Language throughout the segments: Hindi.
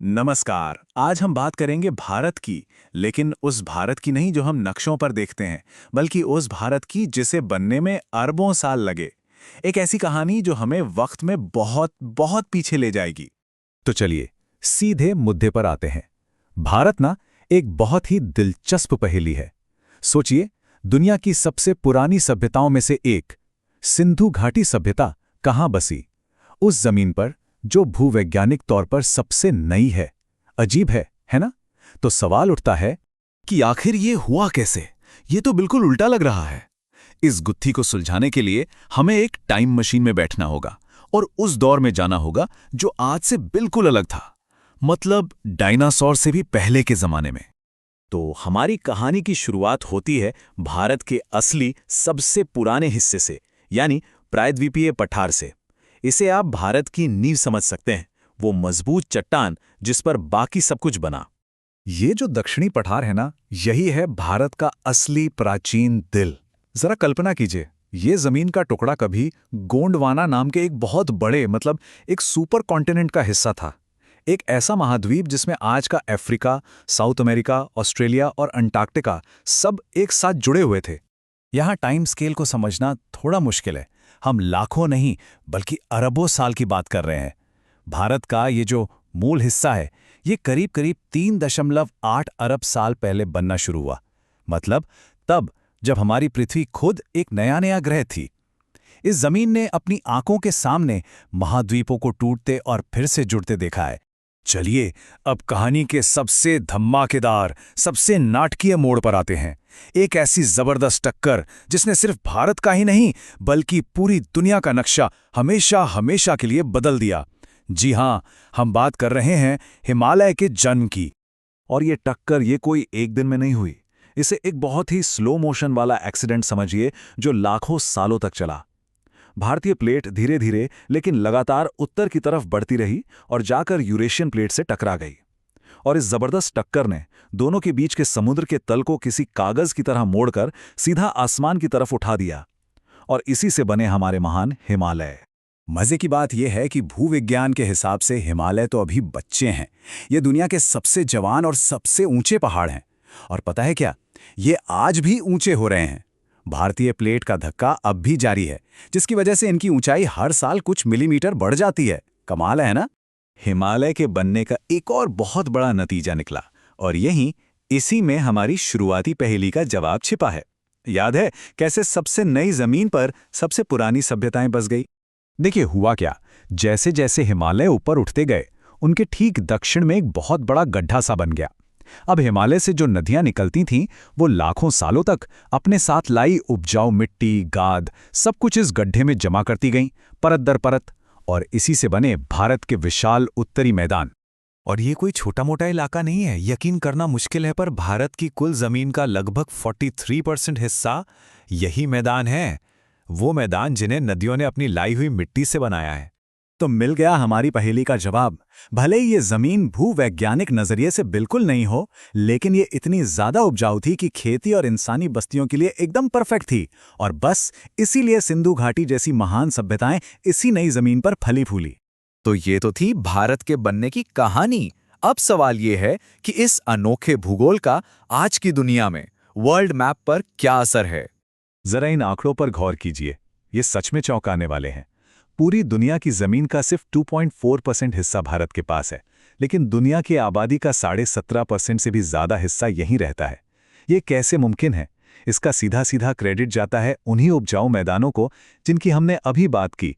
नमस्कार। आज हम बात करेंगे भारत की, लेकिन उस भारत की नहीं जो हम नक्शों पर देखते हैं, बल्कि उस भारत की जिसे बनने में अरबों साल लगे। एक ऐसी कहानी जो हमें वक्त में बहुत बहुत पीछे ले जाएगी। तो चलिए सीधे मुद्दे पर आते हैं। भारत ना एक बहुत ही दिलचस्प पहेली है। सोचिए, दुनिया की सबसे पुरानी सभ्यताओं में से एक सिंधु घाटी सभ्यता कहाँ बसी? उस जमीन पर जो भूवैज्ञानिक तौर पर सबसे नई है। अजीब है ना? तो सवाल उठता है कि आखिर ये हुआ कैसे? ये तो बिल्कुल उल्टा लग रहा है। इस गुत्थी को सुलझाने के लिए हमें एक टाइम मशीन में बैठना होगा और उस दौर में जाना होगा जो आज से बिल्कुल अलग था। मतलब डायनासोर से भी पहले के जमाने में। तो हमारी कहानी की शुरुआत होती है भारत के असली सबसे पुराने हिस्से से, यानी प्रायद्वीपीय पठार से। इसे आप भारत की नींव समझ सकते हैं, वो मजबूत चट्टान जिस पर बाकी सब कुछ बना। ये जो दक्षिणी पठार है ना, यही है भारत का असली प्राचीन दिल। जरा कल्पना कीजिए, ये जमीन का टुकड़ा कभी गोंडवाना नाम के एक बहुत बड़े एक सुपर कॉन्टिनेंट का हिस्सा था। एक ऐसा महाद्वीप जिसमें आज का अफ्रीका, साउथ अमेरिका, ऑस्ट्रेलिया और अंटार्कटिका सब एक साथ जुड़े हुए थे। यहाँ टाइम स्केल को समझना थोड़ा मुश्किल है। हम लाखों नहीं बल्कि अरबों साल की बात कर रहे हैं। भारत का ये जो मूल हिस्सा है, ये करीब करीब 3.8 अरब साल पहले बनना शुरू हुआ। मतलब तब जब हमारी पृथ्वी खुद एक नया नया ग्रह थी। इस जमीन ने अपनी आंखों के सामने महाद्वीपों को टूटते और फिर से जुड़ते देखा है। चलिए अब कहानी के सबसे धमाकेदार, सबसे नाटकीय मोड़ पर आते हैं। एक ऐसी जबरदस्त टक्कर जिसने सिर्फ भारत का ही नहीं बल्कि पूरी दुनिया का नक्शा हमेशा हमेशा के लिए बदल दिया। जी हां, हम बात कर रहे हैं हिमालय के जन्म की। और ये टक्कर ये कोई एक दिन में नहीं हुई। इसे एक बहुत ही स्लो मोशन वाला एक्सीडेंट समझिए जो लाखों सालों तक चला। भारतीय प्लेट धीरे धीरे लेकिन लगातार उत्तर की तरफ बढ़ती रही और जाकर यूरेशियन प्लेट से टकरा गई। और इस जबरदस्त टक्कर ने दोनों के बीच के समुद्र के तल को किसी कागज की तरह मोड़कर सीधा आसमान की तरफ उठा दिया। और इसी से बने हमारे महान हिमालय। मजे की बात यह है कि भूविज्ञान के हिसाब से हिमालय तो अभी बच्चे हैं। ये दुनिया के सबसे जवान और सबसे ऊंचे पहाड़ हैं। और पता है क्या, ये आज भी ऊंचे हो रहे हैं। भारतीय प्लेट का धक्का अब भी जारी है, जिसकी वजह से इनकी ऊंचाई हर साल कुछ मिलीमीटर बढ़ जाती है। कमाल है ना? हिमालय के बनने का एक और बहुत बड़ा नतीजा निकला, और इसी में हमारी शुरुआती पहेली का जवाब छिपा है। याद है कैसे सबसे नई जमीन पर सबसे पुरानी सभ्यताएं बस गई? देखिए हुआ क्या, जैसे जैसे हिमालय ऊपर उठते गए, उनके ठीक दक्षिण में एक बहुत बड़ा गड्ढा सा बन गया। अब हिमालय से जो नदियां निकलती थीं, वो लाखों सालों तक अपने साथ लाई उपजाऊ मिट्टी, गाद, सब कुछ इस गड्ढे में जमा करती गईं, परत दर परत। और इसी से बने भारत के विशाल उत्तरी मैदान। और ये कोई छोटा मोटा इलाका नहीं है, यकीन करना मुश्किल है, पर भारत की कुल जमीन का लगभग 43% हिस्सा यही मैदान है। वो मैदान जिन्हें नदियों ने अपनी लाई हुई मिट्टी से बनाया है। तो मिल गया हमारी पहेली का जवाब। भले ही ये जमीन भूवैज्ञानिक नजरिए से बिल्कुल नहीं हो, लेकिन ये इतनी ज्यादा उपजाऊ थी कि खेती और इंसानी बस्तियों के लिए एकदम परफेक्ट थी। और बस इसीलिए सिंधु घाटी जैसी महान सभ्यताएं इसी नई जमीन पर फली फूली। तो ये तो थी भारत के बनने की कहानी। अब सवाल ये है कि इस अनोखे भूगोल का आज की दुनिया में वर्ल्ड मैप पर क्या असर है? जरा इन आंकड़ों पर गौर कीजिए, ये सच में चौंकाने वाले हैं। पूरी दुनिया की जमीन का सिर्फ 2.4% हिस्सा भारत के पास है, लेकिन दुनिया की आबादी का 17.5% से भी ज्यादा हिस्सा यहीं रहता है। ये कैसे मुमकिन है? इसका सीधा सीधा क्रेडिट जाता है उन्हीं उपजाऊ मैदानों को जिनकी हमने अभी बात की।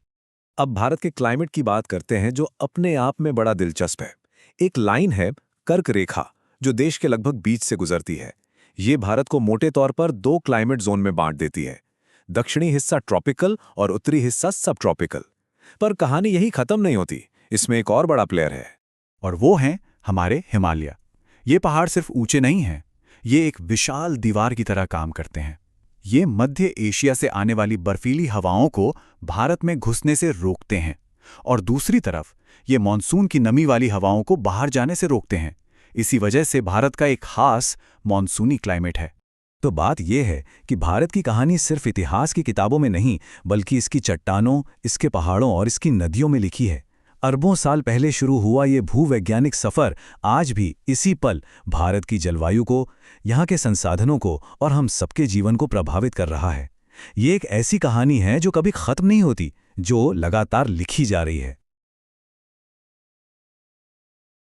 अब भारत के क्लाइमेट की बात करते हैं, जो अपने आप में बड़ा दिलचस्प है। एक लाइन है कर्क रेखा, जो देश के लगभग बीच से गुजरती है। ये भारत को मोटे तौर पर 2 क्लाइमेट जोन में बांट देती है। दक्षिणी हिस्सा ट्रॉपिकल और उत्तरी हिस्सा सब ट्रॉपिकल। पर कहानी यही खत्म नहीं होती, इसमें एक और बड़ा प्लेयर है, और वो हैं हमारे हिमालय। ये पहाड़ सिर्फ ऊंचे नहीं हैं, ये एक विशाल दीवार की तरह काम करते हैं। ये मध्य एशिया से आने वाली बर्फीली हवाओं को भारत में घुसने से रोकते हैं, और दूसरी तरफ ये मानसून की नमी वाली हवाओं को बाहर जाने से रोकते हैं। इसी वजह से भारत का एक खास मानसूनी क्लाइमेट है। तो बात यह है कि भारत की कहानी सिर्फ इतिहास की किताबों में नहीं, बल्कि इसकी चट्टानों, इसके पहाड़ों और इसकी नदियों में लिखी है। अरबों साल पहले शुरू हुआ ये भूवैज्ञानिक सफर आज भी इसी पल भारत की जलवायु को, यहाँ के संसाधनों को और हम सबके जीवन को प्रभावित कर रहा है। ये एक ऐसी कहानी है जो कभी खत्म नहीं होती, जो लगातार लिखी जा रही है।